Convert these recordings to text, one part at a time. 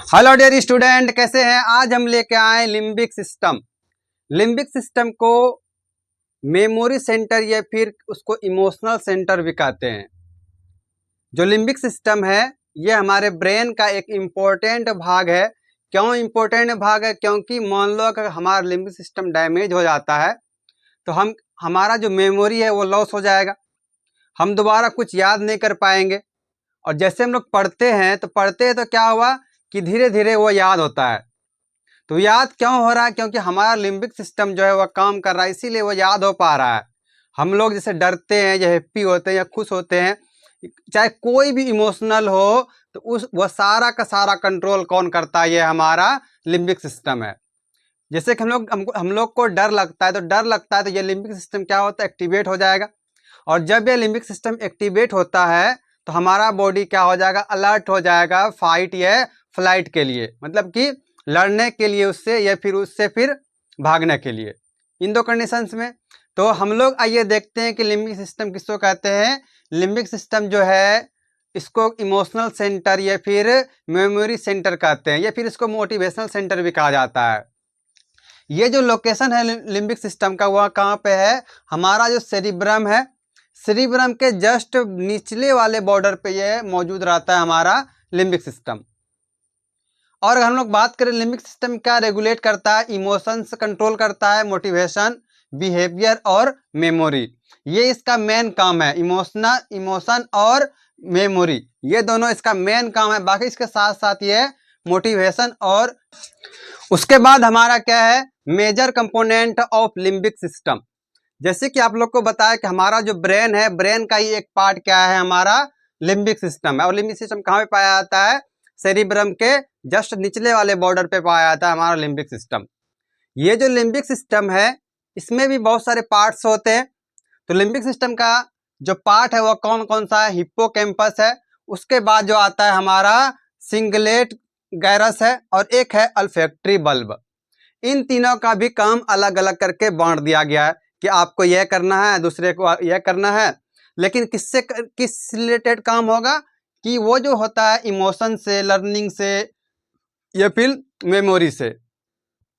Hello dear student, कैसे हैं। आज हम लेके आए लिम्बिक सिस्टम। लिम्बिक सिस्टम को मेमोरी सेंटर या फिर उसको इमोशनल सेंटर भी कहते हैं। जो लिम्बिक सिस्टम है ये हमारे ब्रेन का एक इम्पोर्टेंट भाग है। क्यों इम्पोर्टेंट भाग है? क्योंकि मान लो अगर हमारा लिम्बिक सिस्टम डैमेज हो जाता है तो हमारा जो मेमोरी है वो लॉस हो जाएगा। हम दोबारा कुछ याद नहीं कर पाएंगे। और जैसे हम लोग पढ़ते हैं तो क्या हुआ कि धीरे धीरे वो याद होता है। तो याद क्यों हो रहा है? क्योंकि हमारा लिम्बिक सिस्टम जो है वह काम कर रहा है, इसीलिए वो याद हो पा रहा है। हम लोग जैसे डरते हैं या हैप्पी होते हैं या खुश होते हैं, चाहे कोई भी इमोशनल हो, तो वह सारा का सारा कंट्रोल कौन करता है? ये हमारा लिम्बिक सिस्टम है। जैसे कि हम लोग को डर लगता है तो ये लिम्बिक सिस्टम क्या होता है? एक्टिवेट हो जाएगा। और जब ये लिम्बिक सिस्टम एक्टिवेट होता है तो हमारा बॉडी क्या हो जाएगा? अलर्ट हो जाएगा फाइट या फ्लाइट के लिए, मतलब कि लड़ने के लिए उससे या फिर उससे फिर भागने के लिए, इन दो कंडीशंस में। तो हम लोग आइए देखते हैं कि लिम्बिक सिस्टम किसको कहते हैं। लिम्बिक सिस्टम जो है इसको इमोशनल सेंटर या फिर मेमोरी सेंटर कहते हैं, या फिर इसको मोटिवेशनल सेंटर भी कहा जाता है। ये जो लोकेशन है लिम्बिक सिस्टम का, वह कहाँ पे है? हमारा जो सेरिब्रम है, सेरिब्रम के जस्ट निचले वाले बॉर्डर पे ये मौजूद रहता है हमारा लिम्बिक सिस्टम। और अगर हम लोग बात करें लिम्बिक सिस्टम क्या रेगुलेट करता है, इमोशंस कंट्रोल करता है, मोटिवेशन, बिहेवियर और मेमोरी, ये इसका मेन काम है। इमोशन और मेमोरी ये दोनों इसका मेन काम है। बाकी इसके साथ साथ ये मोटिवेशन और उसके बाद हमारा क्या है? Major component of limbic system. जैसे कि आप लोग को बताया कि हमारा जो ब्रेन है, ब्रेन का ही एक पार्ट क्या है? हमारा लिम्बिक सिस्टम है। और लिम्बिक सिस्टम कहाँ पे पाया जाता है? सेरिब्रम के जस्ट निचले वाले बॉर्डर पे पाया जाता है हमारा लिम्बिक सिस्टम। ये जो लिम्बिक सिस्टम है इसमें भी बहुत सारे पार्ट्स होते हैं। तो लिम्बिक सिस्टम का जो पार्ट है वो कौन कौन सा है? हिप्पोकैम्पस है, उसके बाद जो आता है हमारा सिंगलेट गैरस है, और एक है अल्फैक्टरी बल्ब। इन तीनों का भी काम अलग अलग करके बांट दिया गया है कि आपको यह करना है, दूसरे को यह करना है। लेकिन किस रिलेटेड काम होगा? कि वो जो होता है इमोशन से, लर्निंग से या फिर मेमोरी से,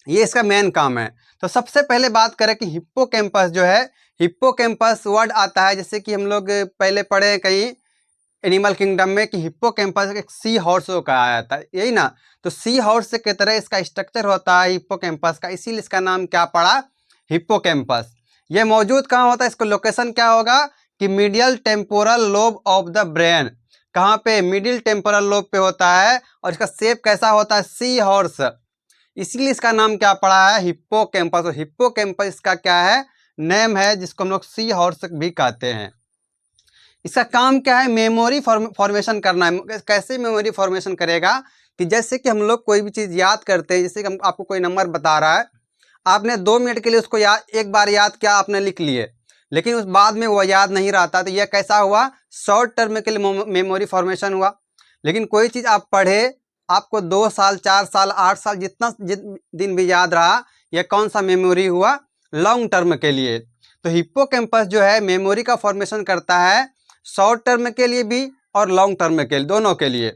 ये इसका मेन काम है। तो सबसे पहले बात करें कि हिप्पोकैम्पस जो है, हिप्पोकैम्पस वर्ड आता है, जैसे कि हम लोग पहले पढ़े हैं कहीं एनिमल किंगडम में कि हिप्पोकैम्पस एक सी हॉर्स को कहा जाता है, यही ना। तो सी हॉर्स की तरह इसका स्ट्रक्चर होता है हिप्पोकैम्पस का, इसीलिए इसका नाम क्या पड़ा? हिप्पोकैम्पस। ये मौजूद कहाँ होता है? इसको लोकेशन क्या होगा कि medial temporal lobe of the brain. कहाँ पे? मिडिल टेम्पोरल लोब पे होता है। और इसका शेप कैसा होता है? सी हॉर्स, इसीलिए इसका नाम क्या पड़ा है? हिप्पोकैम्पस। और हिप्पोकैम्पस इसका क्या है? नेम है, जिसको हम लोग सी हॉर्स भी कहते हैं। इसका काम क्या है? मेमोरी फॉर्मेशन करना है। कैसे मेमोरी फॉर्मेशन करेगा? कि जैसे कि हम लोग कोई भी चीज़ याद करते हैं, जैसे कि हम आपको कोई नंबर बता रहा है, आपने 2 मिनट के लिए उसको एक बार याद किया, आपने लिख लिए, लेकिन उस बाद में वो याद नहीं रहता। तो यह कैसा हुआ? शॉर्ट टर्म के लिए मेमोरी फॉर्मेशन हुआ। लेकिन कोई चीज़ आप पढ़े, आपको 2 साल, 4 साल, 8 साल, जितना दिन भी याद रहा, यह कौन सा मेमोरी हुआ? लॉन्ग टर्म के लिए। तो हिप्पोकैम्पस जो है मेमोरी का फॉर्मेशन करता है शॉर्ट टर्म के लिए भी और लॉन्ग टर्म के लिए, दोनों के लिए।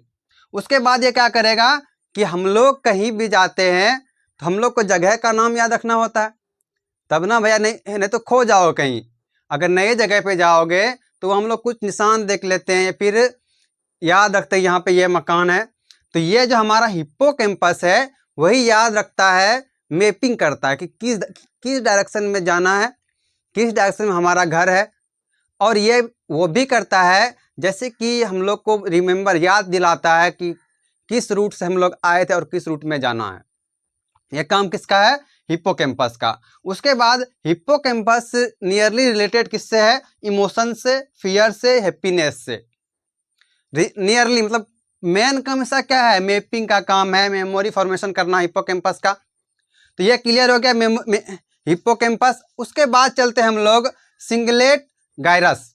उसके बाद ये क्या करेगा कि हम लोग कहीं भी जाते हैं तो हम लोग को जगह का नाम याद रखना होता है, तब ना भैया, नहीं तो खो जाओ कहीं। अगर नए जगह पे जाओगे तो हम लोग कुछ निशान देख लेते हैं, फिर याद रखते हैं यहाँ पे ये मकान है। तो ये जो हमारा हिप्पोकैम्पस है वही याद रखता है, मैपिंग करता है कि किस डायरेक्शन में जाना है, किस डायरेक्शन में हमारा घर है। और ये वो भी करता है जैसे कि हम लोग को रिमेंबर, याद दिलाता है कि किस रूट से हम लोग आए थे और किस रूट में जाना है। ये काम किसका है? हिप्पोकैम्पस का। उसके बाद हिप्पोकैम्पस नियरली रिलेटेड किससे है? इमोशन से, फियर से, हैप्पीनेस से। नियरली मतलब मेन काम इसका क्या है? मैपिंग का काम है, मेमोरी फॉर्मेशन करना हिप्पोकैम्पस का। तो ये क्लियर हो गया हिप्पोकैम्पस। उसके बाद चलते हैं हम लोग सिंगलेट गायरस।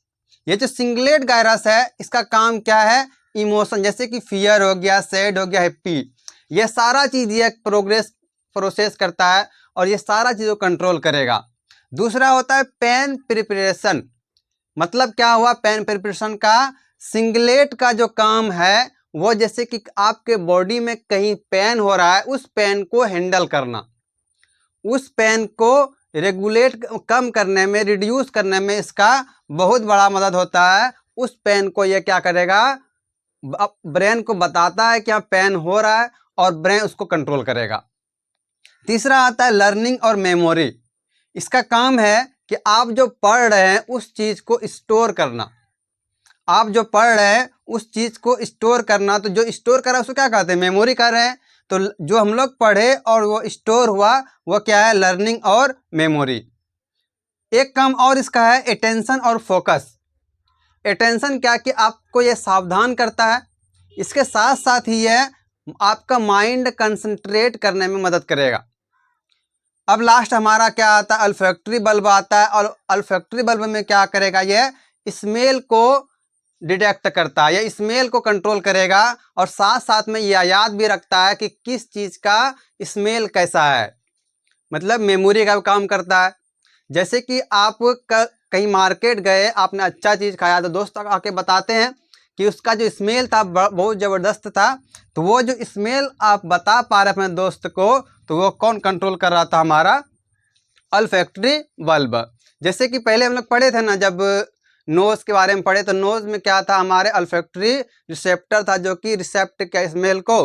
ये जो सिंगलेट गायरस है इसका काम क्या है? इमोशन, जैसे कि फियर हो गया, सैड हो गया, हैप्पी, ये सारा चीज ये प्रोसेस करता है और ये सारा चीज को कंट्रोल करेगा। दूसरा होता है पेन प्रिपरेशन। मतलब क्या हुआ पेन प्रिपरेशन का? सिंगलेट का जो काम है वो जैसे कि आपके बॉडी में कहीं पेन हो रहा है, उस पेन को हैंडल करना, उस पेन को रेगुलेट कम करने में, रिड्यूस करने में इसका बहुत बड़ा मदद होता है। उस पेन को ये क्या करेगा, ब्रेन को बताता है कि यहाँ पेन हो रहा है और ब्रेन उसको कंट्रोल करेगा। तीसरा आता है लर्निंग और मेमोरी। इसका काम है कि आप जो पढ़ रहे हैं उस चीज़ को स्टोर करना, आप जो पढ़ रहे हैं उस चीज़ को स्टोर करना। तो जो स्टोर करा उसको क्या कहते हैं, मेमोरी कर रहे हैं। तो जो हम लोग पढ़े और वो स्टोर हुआ वो क्या है, लर्निंग और मेमोरी। एक काम और इसका है अटेंशन और फोकस। अटेंशन क्या कि आपको ये सावधान करता है, इसके साथ साथ ही ये आपका माइंड कंसंट्रेट करने में मदद करेगा। अब लास्ट हमारा क्या आता है, अल्फैक्टरी बल्ब आता है। और अल्फैक्टरी बल्ब में क्या करेगा, ये स्मेल को डिटेक्ट करता है, ये स्मेल को कंट्रोल करेगा और साथ साथ में यह याद भी रखता है कि किस चीज़ का स्मेल कैसा है, मतलब मेमोरी का काम करता है। जैसे कि आप कहीं मार्केट गए, आपने अच्छा चीज़ खाया तो दोस्त आके बताते हैं कि उसका जो स्मेल था बहुत ज़बरदस्त था। तो वो जो स्मेल आप बता पा रहे अपने दोस्त को, तो वो कौन कंट्रोल कर रहा था, हमारा अल्फैक्टरी बल्ब। जैसे कि पहले हम लोग पढ़े थे ना, जब नोज़ के बारे में पढ़े, तो नोज़ में क्या था, हमारे अल्फैक्टरी रिसेप्टर था जो कि रिसेप्ट किया स्मेल को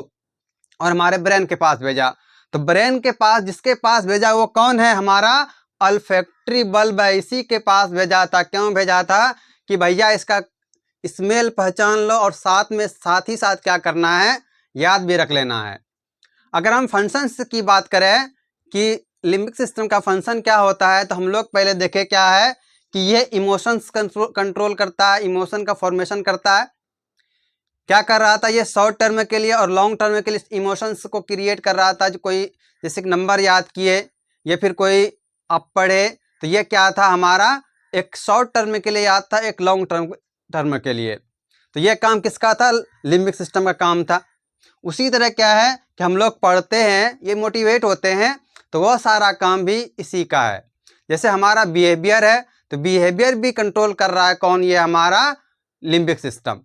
और हमारे ब्रेन के पास भेजा। तो ब्रेन के पास जिसके पास भेजा वो कौन है, हमारा अल्फैक्टरी बल्ब है, इसी के पास भेजा था। क्यों भेजा था कि भैया इसका स्मेल पहचान लो और साथ ही साथ क्या करना है, याद भी रख लेना है। अगर हम फंक्शंस की बात करें कि लिम्बिक सिस्टम का फंक्शन क्या होता है, तो हम लोग पहले देखें क्या है कि ये इमोशंस कंट्रोल करता है, इमोशन का फॉर्मेशन करता है। क्या कर रहा था, ये शॉर्ट टर्म के लिए और लॉन्ग टर्म के लिए इमोशंस को क्रिएट कर रहा था। जो कोई जैसे नंबर याद किए या फिर कोई आप पढ़े, तो ये क्या था, हमारा एक शॉर्ट टर्म के लिए याद था, एक लॉन्ग टर्म के लिए। तो ये काम किसका था, लिम्बिक सिस्टम का काम था। उसी तरह क्या है कि हम लोग पढ़ते हैं, ये मोटिवेट होते हैं, तो वह सारा काम भी इसी का है। जैसे हमारा बिहेवियर है, तो बिहेवियर भी कंट्रोल कर रहा है कौन, ये हमारा लिम्बिक सिस्टम।